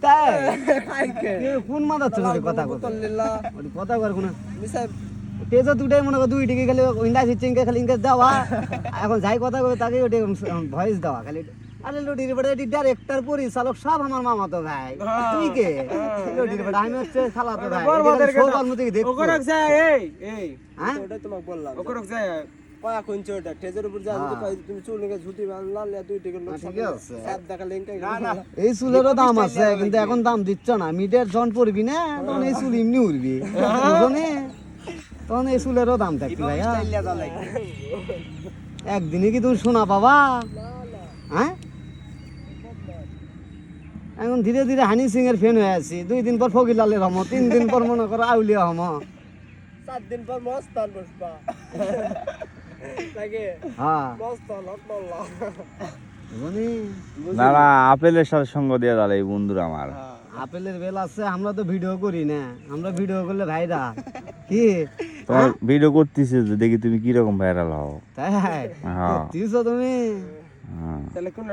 তাই কোন মাথা চলে কথা কথা কর কোন তেজ দুটাই মনে কর 2 টিকে খালি ইন্ডাস চিংকে খালি ইনকে দেওয়া এখন যাই কথা কবে তাকে ওটা ভয়েস দেওয়া খালি আরে লুডির বড় এটি ডাইরেক্টর পরিচালক সব আমার মামা তো ভাই তুই কে লুডির বড় আমি হচ্ছে খালা তো ভাই সবার মধ্যে দেখ ওকরক যায় এই হ্যাঁ ওটাই তোমাকে বললাম ওকরক যায় পায়া কোনছে ওটা টেজের উপর যা যদি কই তুমি চুল নিকে ঝুটি বানলা 2 টিকে লোক ঠিক আছে সব দেখা লিংক এই চুলেরও দাম আছে কিন্তু এখন দাম দিচ্ছ না মিটার জন পড়বি না তখন এই চুল এমনি উড়বি বুঝনে তখন এই চুলেরও দাম থাকবে ভাইয়া একদিনে কি তুমি শোনা পাবা হ্যাঁ এখন ধীরে ধীরে হানি সিং এর ফ্যান হয়ে আছি 2 দিন পর ফকিলালের হম 3 দিন পর মনে করো আউলিয়া হম 7 দিন পর মস্তান বসবা লাগে হ্যাঁ মস্তান আল্লাহ বুঝনি না না আপেলের সাথে সঙ্গ দিয়ে দাঁড়াই এই বন্ধুরা আমার আপেলের বেল আছে আমরা তো ভিডিও করি না আমরা ভিডিও করলে ভাইরা কি তোমার ভিডিও করতেছে যে দেখি তুমি কি রকম ভাইরাল হও তাই হ্যাঁ দিছো তুমি হ্যাঁ তাহলে কোন